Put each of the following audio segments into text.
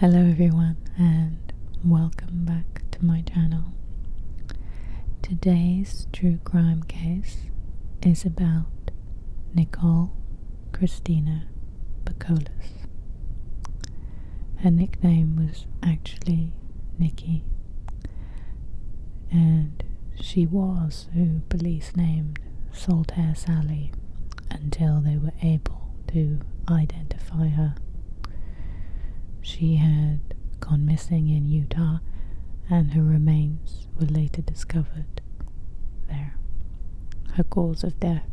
Hello everyone and welcome back to my channel. Today's true crime case is about Nikole Christina Bakoles. Her nickname was actually Niki, and she was who police named Saltair Sally until they were able to identify her. She had gone missing in Utah, and her remains were later discovered there. Her cause of death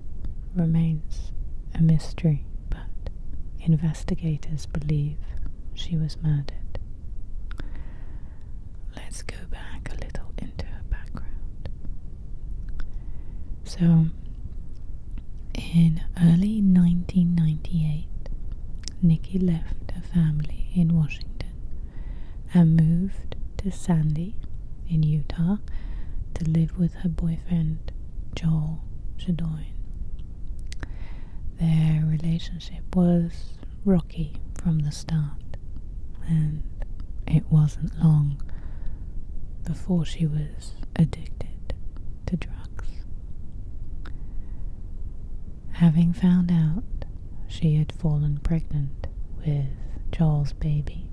remains a mystery, but investigators believe she was murdered. Let's go back a little into her background. So, in early 1998, Niki left her family in Washington and moved to Sandy in Utah to live with her boyfriend Joel Chaudoin. Their relationship was rocky from the start, and it wasn't long before she was addicted to drugs. Having found out she had fallen pregnant with Joel's baby,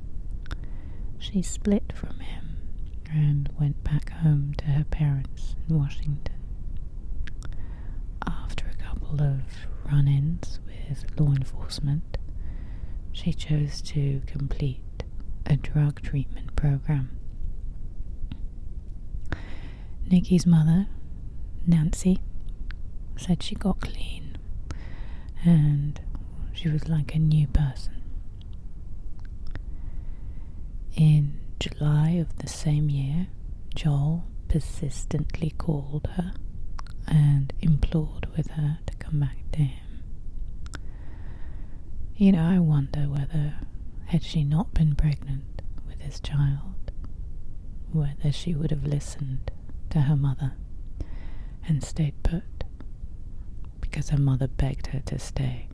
she split from him and went back home to her parents in Washington. After a couple of run-ins with law enforcement, she chose to complete a drug treatment program. Niki's mother, Nancy, said she got clean and she was like a new person. In July of the same year, Joel persistently called her and implored with her to come back to him. I wonder whether, had she not been pregnant with his child, whether she would have listened to her mother and stayed put, because her mother begged her to stay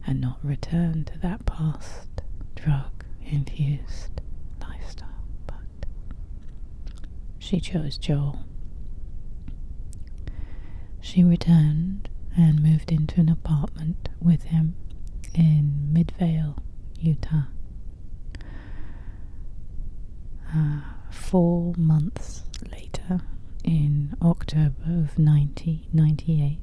and not return to that past drug-infused lifestyle, but she chose Joel. She returned and moved into an apartment with him in Midvale, Utah. 4 months later, in October of 1998,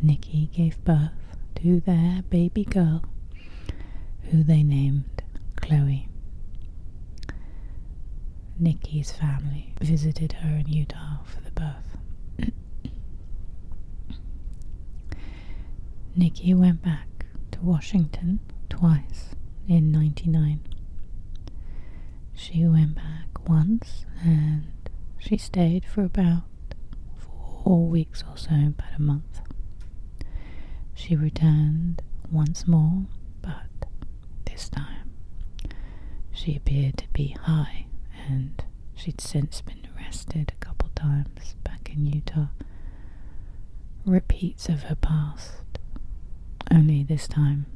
Niki gave birth to their baby girl, who they named Chloe. Niki's family visited her in Utah for the birth. Niki went back to Washington twice in '99. She went back once and she stayed for about 4 weeks or so, about a month. She returned once more, but this time she appeared to be high, and she'd since been arrested a couple times back in Utah. Repeats of her past, only this time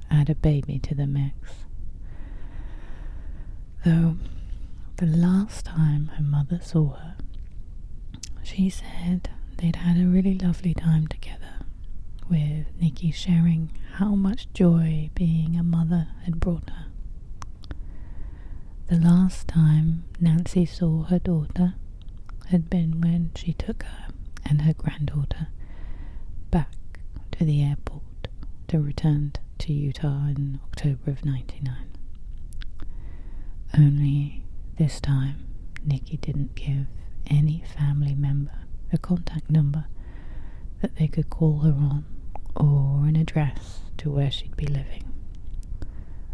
add a baby to the mix. Though the last time her mother saw her, she said they'd had a really lovely time together, with Niki sharing how much joy being a mother had brought her. The last time Nancy saw her daughter had been when she took her and her granddaughter back to the airport to return to Utah in October of '99. Only this time Niki didn't give any family member a contact number that they could call her on, or an address to where she'd be living.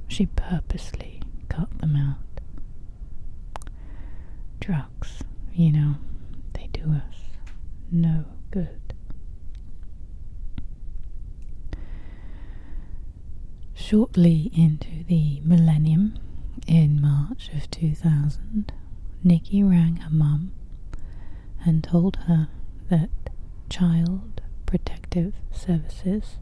She purposely cut them out. Drugs, they do us no good. Shortly into the millennium, in March of 2000, Niki rang her mum and told her that Child Protective Services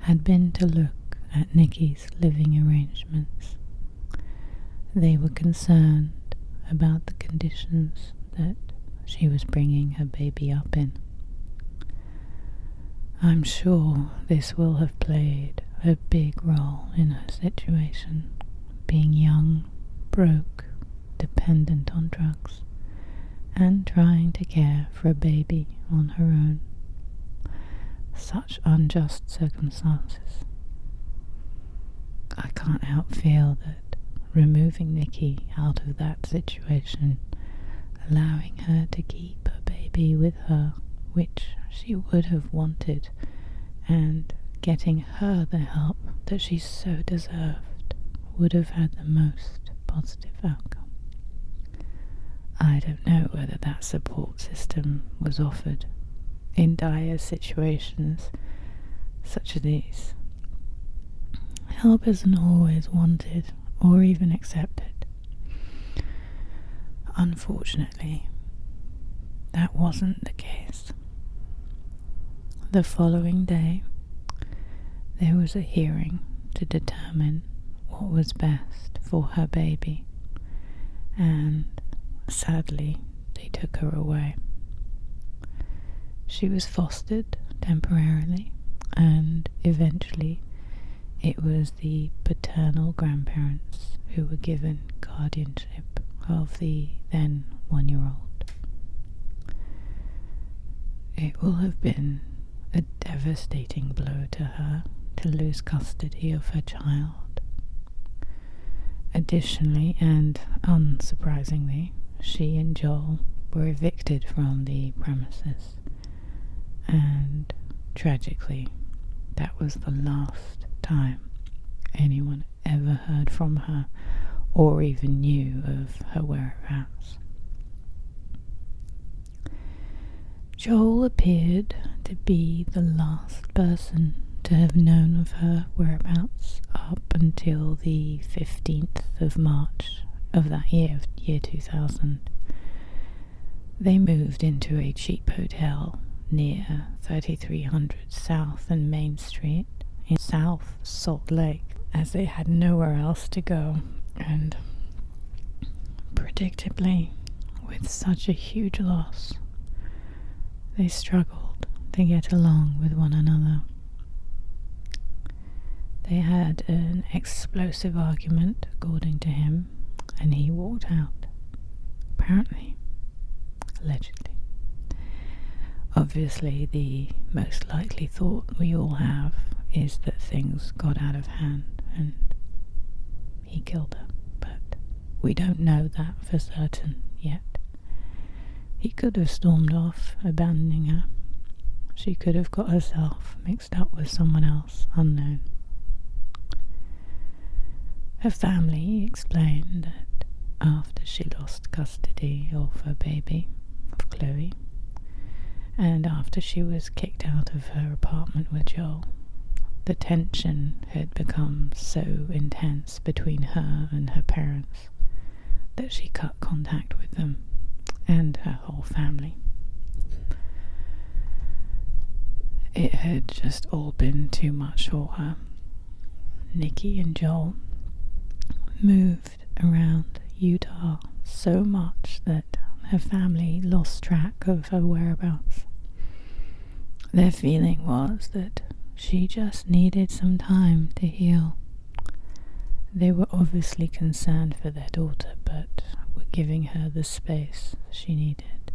had been to look at Niki's living arrangements. They were concerned about the conditions that she was bringing her baby up in. I'm sure this will have played a big role in her situation, being young, broke, dependent on drugs, and trying to care for a baby on her own. Such unjust circumstances. I can't help feel that removing Niki out of that situation, allowing her to keep her baby with her, which she would have wanted, and getting her the help that she so deserved, would have had the most positive outcome. I don't know whether that support system was offered in dire situations such as these. Help isn't always wanted or even accepted. Unfortunately, that wasn't the case. The following day, there was a hearing to determine what was best for her baby, and sadly, they took her away. She was fostered temporarily, and eventually it was the paternal grandparents who were given guardianship of the then 1-year-old. It will have been a devastating blow to her to lose custody of her child. Additionally, and unsurprisingly, she and Joel were evicted from the premises, and tragically, that was the last time anyone ever heard from her or even knew of her whereabouts. Joel appeared to be the last person to have known of her whereabouts up until the 15th of March of that year 2000. They moved into a cheap hotel near 3300 South and Main Street in South Salt Lake, as they had nowhere else to go, and predictably, with such a huge loss, they struggled to get along with one another. They had an explosive argument, according to him, and he walked out. Apparently. Allegedly. Obviously, the most likely thought we all have is that things got out of hand and he killed her, but we don't know that for certain yet. He could have stormed off, abandoning her. She could have got herself mixed up with someone else unknown. Her family explained that after she lost custody of her baby, of Chloe, and after she was kicked out of her apartment with Joel, the tension had become so intense between her and her parents that she cut contact with them and her whole family. It had just all been too much for her. Niki and Joel moved around Utah so much that her family lost track of her whereabouts. Their feeling was that she just needed some time to heal. They were obviously concerned for their daughter, but were giving her the space she needed.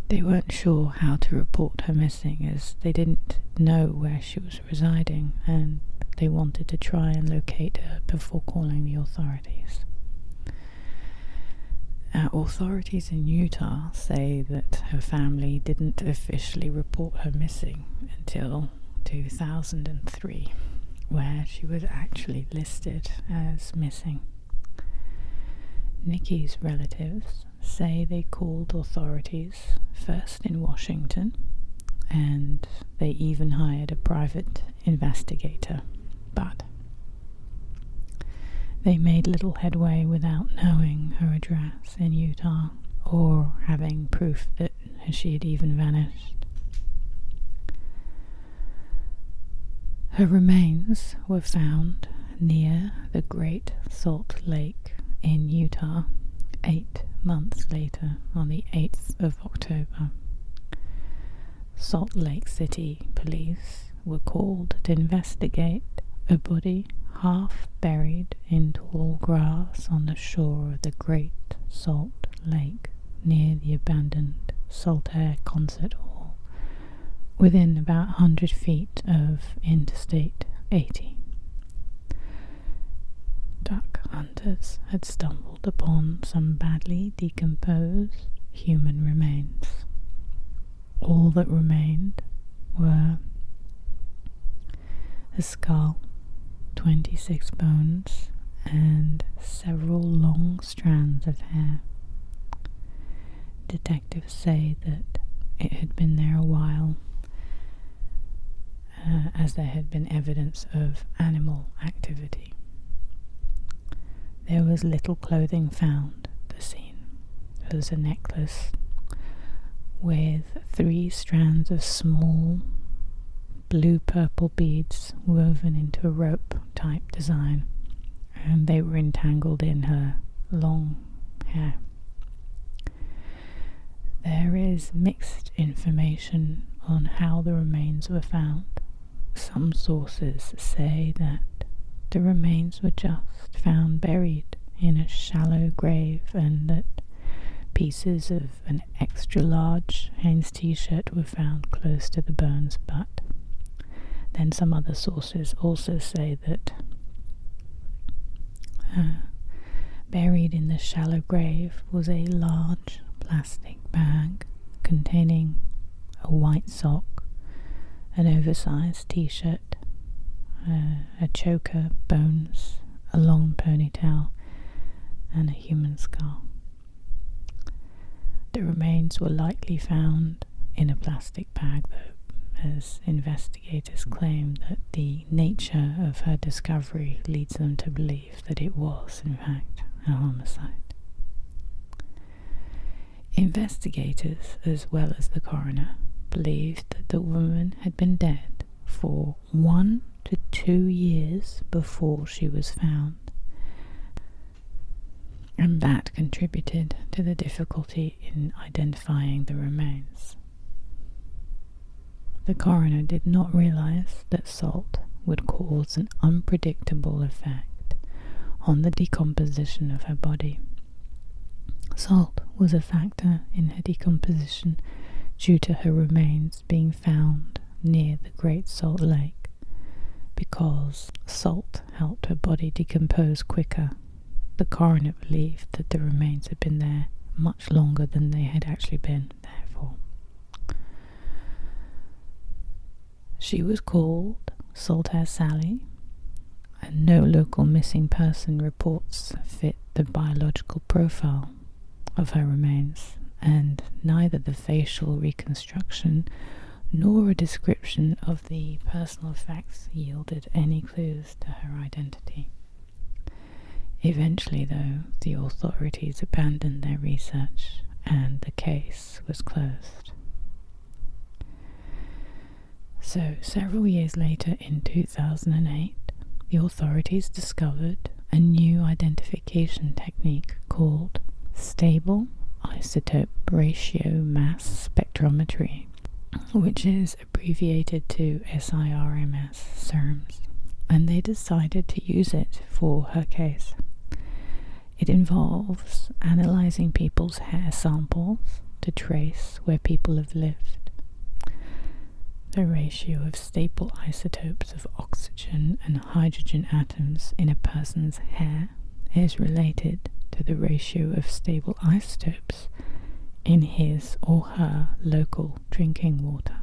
They weren't sure how to report her missing, as they didn't know where she was residing, and they wanted to try and locate her before calling the authorities. Authorities in Utah say that her family didn't officially report her missing until 2003, where she was actually listed as missing. Niki's relatives say they called authorities first in Washington, and they even hired a private investigator, but they made little headway without knowing her address in Utah or having proof that she had even vanished. Her remains were found near the Great Salt Lake in Utah 8 months later, on the 8th of October. Salt Lake City police were called to investigate a body half buried in tall grass on the shore of the Great Salt Lake near the abandoned Saltair concert hall, within about 100 feet of Interstate 80. Duck hunters had stumbled upon some badly decomposed human remains. All that remained were a skull, 26 bones, and several long strands of hair. Detectives say that it had been there a while, as there had been evidence of animal activity. There was little clothing found at the scene. There was a necklace with 3 strands of small blue-purple beads woven into a rope-type design, and they were entangled in her long hair. There is mixed information on how the remains were found. Some sources say that the remains were just found buried in a shallow grave, and that pieces of an extra-large Hanes t-shirt were found close to the bones, but then some other sources also say that buried in the shallow grave was a large plastic bag containing a white sock, an oversized t-shirt, a choker, bones, a long ponytail, and a human skull. The remains were likely found in a plastic bag, though, as investigators claim that the nature of her discovery leads them to believe that it was, in fact, a homicide. Investigators, as well as the coroner, believed that the woman had been dead for 1 to 2 years before she was found, and that contributed to the difficulty in identifying the remains. The coroner did not realize that salt would cause an unpredictable effect on the decomposition of her body. Salt was a factor in her decomposition due to her remains being found near the Great Salt Lake, because salt helped her body decompose quicker. The coroner believed that the remains had been there much longer than they had actually been there for. She was called Saltair Sally, and no local missing person reports fit the biological profile of her remains, and neither the facial reconstruction nor a description of the personal effects yielded any clues to her identity. Eventually, though, the authorities abandoned their research and the case was closed. So, several years later, in 2008, the authorities discovered a new identification technique called Stable Isotope Ratio Mass Spectrometry, which is abbreviated to SIRMS, and they decided to use it for her case. It involves analyzing people's hair samples to trace where people have lived. The ratio of stable isotopes of oxygen and hydrogen atoms in a person's hair is related to the ratio of stable isotopes in his or her local drinking water.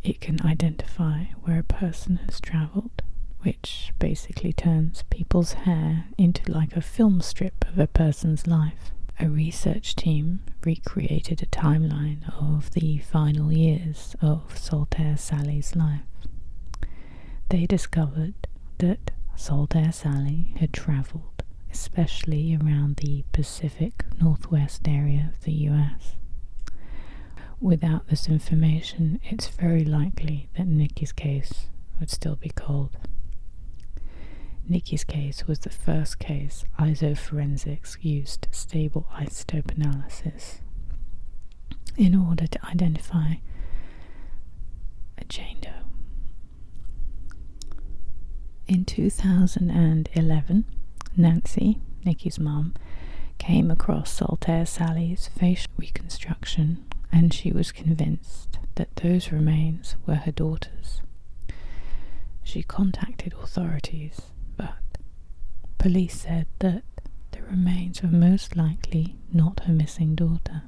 It can identify where a person has travelled, which basically turns people's hair into like a film strip of a person's life. A research team recreated a timeline of the final years of Saltair Sally's life. They discovered that Saltair Sally had travelled, especially around the Pacific Northwest area of the US. Without this information, it's very likely that Niki's case would still be cold. Niki's case was the first case Isoforensics used stable isotope analysis in order to identify a Jane Doe. In 2011, Nancy, Niki's mum, came across Saltair Sally's facial reconstruction, and she was convinced that those remains were her daughter's. She contacted authorities, but police said that the remains were most likely not her missing daughter.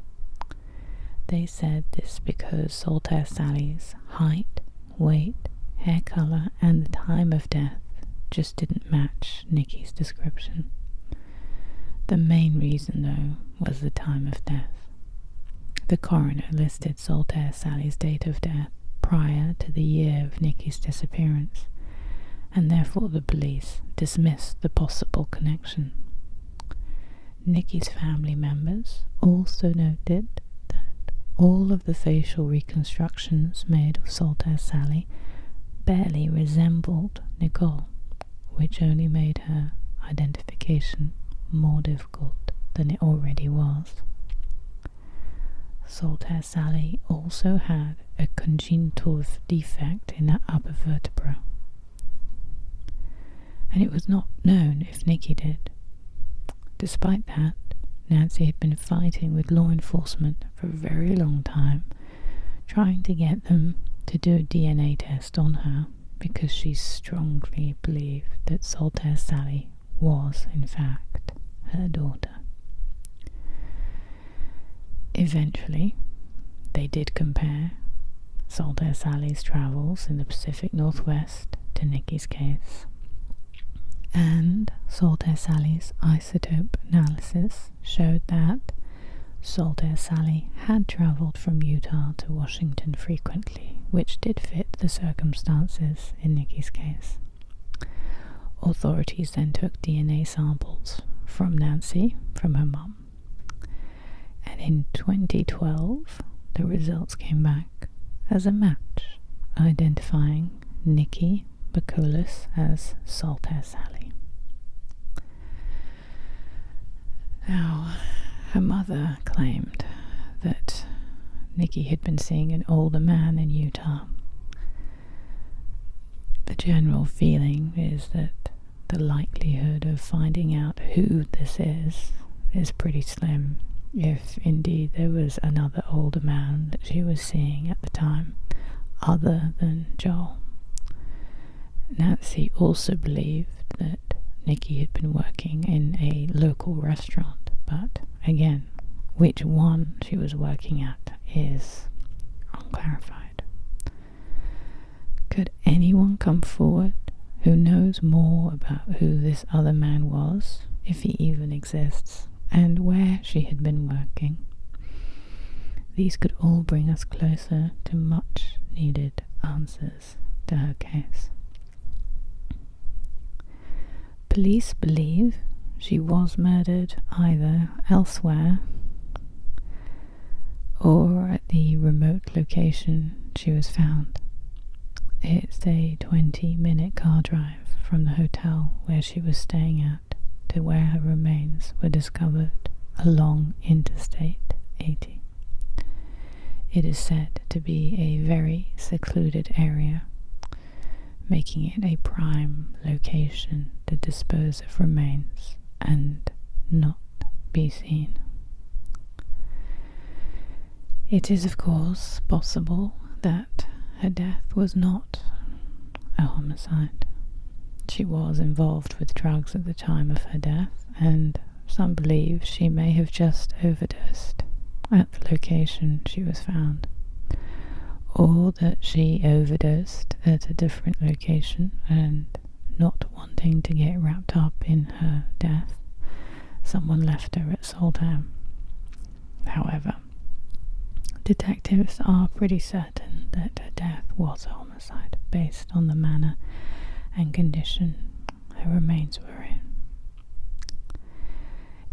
They said this because Saltair Sally's height, weight, hair colour and the time of death just didn't match Niki's description. The main reason, though, was the time of death. The coroner listed Saltair Sally's date of death prior to the year of Niki's disappearance, and therefore the police dismissed the possible connection. Niki's family members also noted that all of the facial reconstructions made of Saltair Sally barely resembled Nicole, which only made her identification more difficult than it already was. Saltair Sally also had a congenital defect in her upper vertebra, and it was not known if Niki did. Despite that, Nancy had been fighting with law enforcement for a very long time, trying to get them to do a DNA test on her because she strongly believed that Saltair Sally was, in fact, her daughter. Eventually, they did compare Saltair Sally's travels in the Pacific Northwest to Niki's case, and Saltair Sally's isotope analysis showed that Saltair Sally had travelled from Utah to Washington frequently, which did fit the circumstances in Niki's case. Authorities then took DNA samples from Nancy, from her mum, and in 2012 the results came back as a match, identifying Nikole Bakoles as Saltair Sally. Now, her mother claimed that Niki had been seeing an older man in Utah. The general feeling is that the likelihood of finding out who this is pretty slim, if indeed there was another older man that she was seeing at the time, other than Joel. Nancy also believed that Niki had been working in a local restaurant, but again, which one she was working at is unclarified. Could anyone come forward who knows more about who this other man was, if he even exists, and where she had been working? These could all bring us closer to much needed answers to her case. Police believe she was murdered either elsewhere or at the remote location she was found. It's a 20-minute car drive from the hotel where she was staying at to where her remains were discovered along Interstate 80. It is said to be a very secluded area, making it a prime location to dispose of remains and not be seen. It is, of course, possible that her death was not a homicide. She was involved with drugs at the time of her death, and some believe she may have just overdosed at the location she was found, or that she overdosed at a different location, and not wanting to get wrapped up in her death, someone left her at Saltair. However, detectives are pretty certain that her death was a homicide based on the manner and condition her remains were in.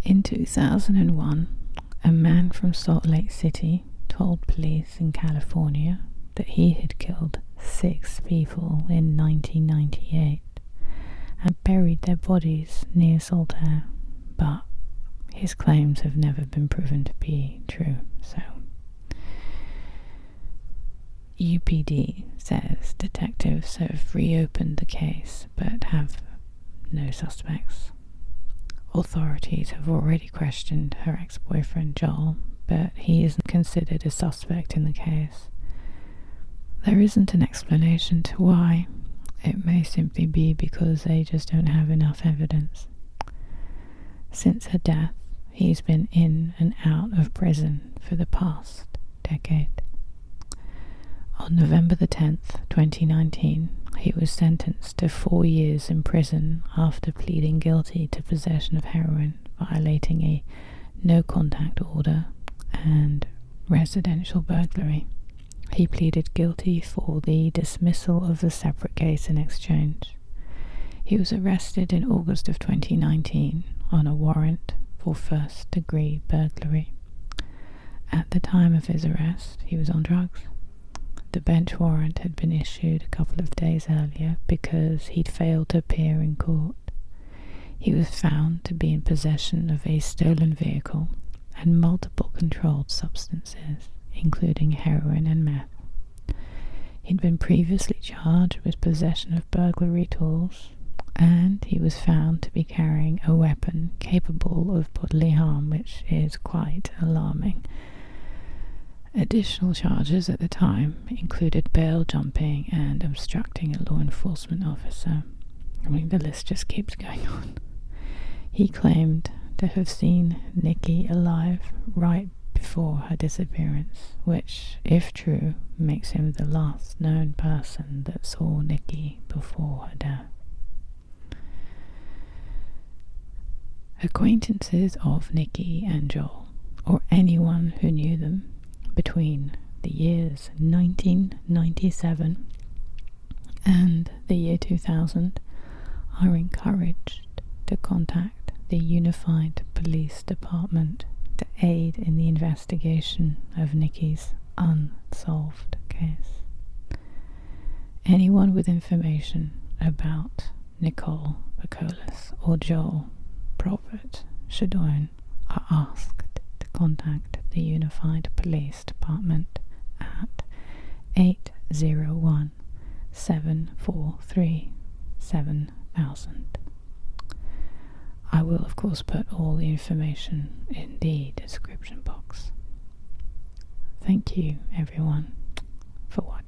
In 2001, a man from Salt Lake City told police in California that he had killed 6 people in 1998 and buried their bodies near Saltair, but his claims have never been proven to be true. So UPD says detectives have reopened the case but have no suspects. Authorities have already questioned her ex-boyfriend Joel, but he isn't considered a suspect in the case. There isn't an explanation to why. It may simply be because they just don't have enough evidence. Since her death, he's been in and out of prison for the past decade. On November the 10th, 2019, he was sentenced to 4 years in prison after pleading guilty to possession of heroin, violating a no-contact order, and residential burglary. He pleaded guilty for the dismissal of the separate case in exchange. He was arrested in August of 2019 on a warrant for first-degree burglary. At the time of his arrest, he was on drugs. The bench warrant had been issued a couple of days earlier because he'd failed to appear in court. He was found to be in possession of a stolen vehicle and multiple controlled substances, including heroin and meth. He'd been previously charged with possession of burglary tools, and he was found to be carrying a weapon capable of bodily harm, which is quite alarming. Additional charges at the time included bail jumping and obstructing a law enforcement officer. I mean, the list just keeps going on. He claimed to have seen Niki alive right before her disappearance, which, if true, makes him the last known person that saw Niki before her death. Acquaintances of Niki and Joel, or anyone who knew them between the years 1997 and the year 2000, are encouraged to contact the Unified Police Department to aid in the investigation of Niki's unsolved case. Anyone with information about Nikole Bakoles or Joel Chaudoin are asked to contact the Unified Police Department at 801 743 7000. I will of course put all the information in the description box. Thank you everyone for watching.